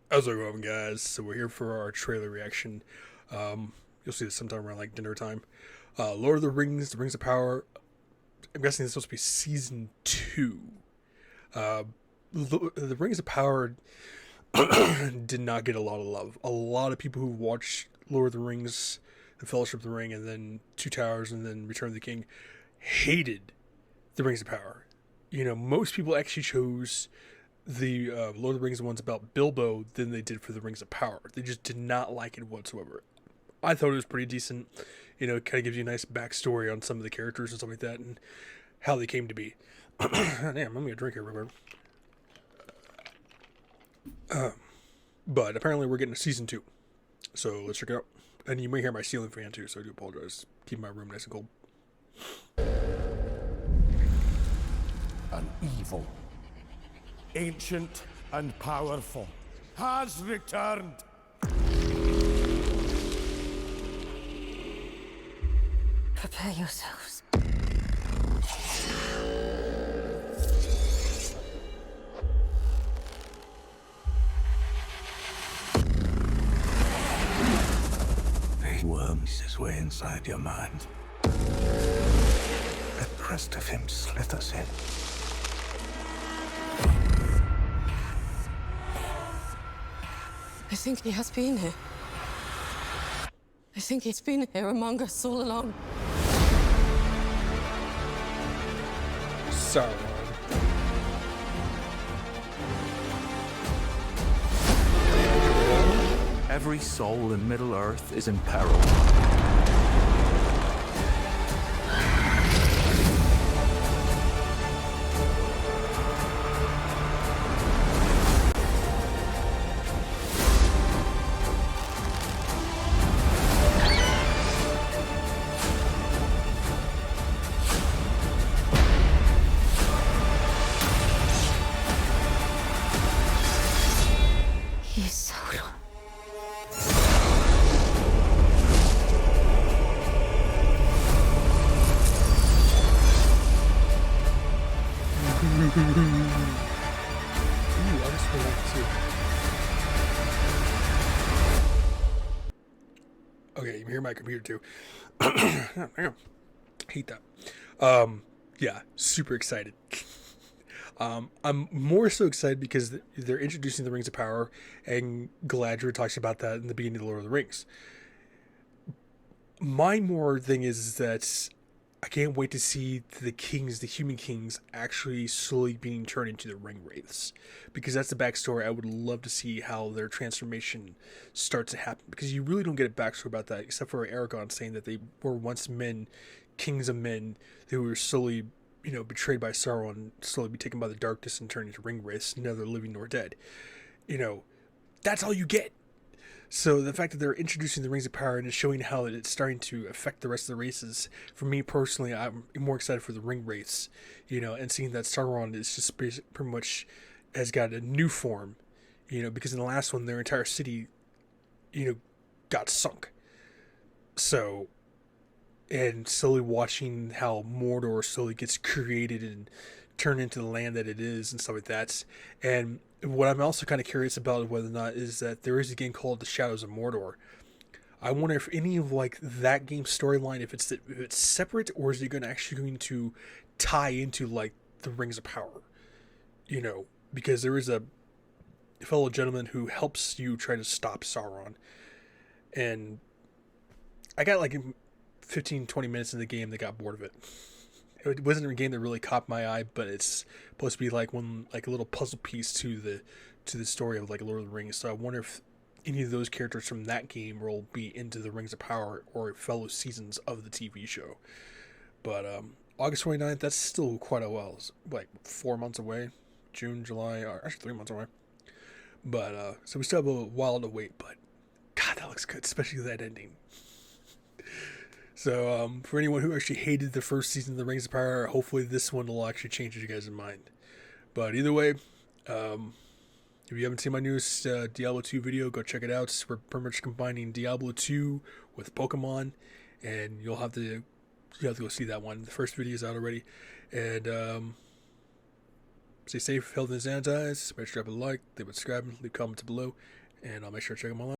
How's it going, guys? So we're here for our trailer reaction. You'll see this sometime around like dinner time. Lord of the Rings, The Rings of Power. I'm guessing this is supposed to be season two. Uh, the Rings of Power did not get a lot of love. A lot of people who watched Lord of the Rings, The Fellowship of the Ring, and then Two Towers, and then Return of the King, hated The Rings of Power. Most people actually chose the Lord of the Rings ones about Bilbo than they did for the Rings of Power. They just did not like it whatsoever. I thought it was pretty decent. It kind of gives you a nice backstory on some of the characters and stuff like that and how they came to be. Damn, I'm gonna drink here real quick. But apparently we're getting a season two. So let's check it out. And you may hear my ceiling fan too, so I do apologize. Keep my room nice and cold. An evil, ancient and powerful, has returned. Prepare yourselves. He worms his way inside your mind. The rest of him slithers in. I think he has been here. I think he's been here among us all along. Sauron. Every soul in Middle-earth is in peril. He's Sauron. I just really like to see it. Okay, you can hear my computer too. Damn, hate that. Yeah, super excited. I'm more so excited because they're introducing the Rings of Power, and Galadriel talks about that in the beginning of the Lord of the Rings. My more thing is that I can't wait to see the kings, the human kings, actually slowly being turned into the ring wraiths, because that's the backstory. I would love to see how their transformation starts to happen, because you really don't get a backstory about that except for Aragorn saying that they were once men, kings of men, who were slowly, betrayed by Sauron, slowly be taken by the darkness and turned into ring wraiths, neither living nor dead. That's all you get. So the fact that they're introducing the Rings of Power and it's showing how it's starting to affect the rest of the races, for me personally, I'm more excited for the Ring Wraiths, and seeing that Sauron is just pretty much has got a new form, because in the last one, their entire city, got sunk. So, and slowly watching how Mordor slowly gets created and turned into the land that it is and stuff like that. And what I'm also kind of curious about whether or not is that there is a game called The Shadows of Mordor. I wonder if any of like that game storyline, if it's separate, or is it going to tie into like the Rings of Power, because there is a fellow gentleman who helps you try to stop Sauron, and I got like 15, 20 minutes in the game that got bored of it. It wasn't a game that really caught my eye, but it's supposed to be like a little puzzle piece to the story of like Lord of the Rings. So I wonder if any of those characters from that game will be into the Rings of Power or fellow seasons of the TV show. But August 29th, that's still quite a while. It's like 4 months away. June, July, or actually 3 months away. But so we still have a while to wait, but God, that looks good, especially that ending. So, for anyone who actually hated the first season of The Rings of Power, hopefully this one will actually change you guys' mind. But either way, if you haven't seen my newest Diablo 2 video, go check it out. We're pretty much combining Diablo 2 with Pokemon, and you'll have to go see that one. The first video is out already, and Stay safe, healthy, and sanitize. Make sure to drop a like, leave a subscribe, leave comments below, and I'll make sure to check them all out.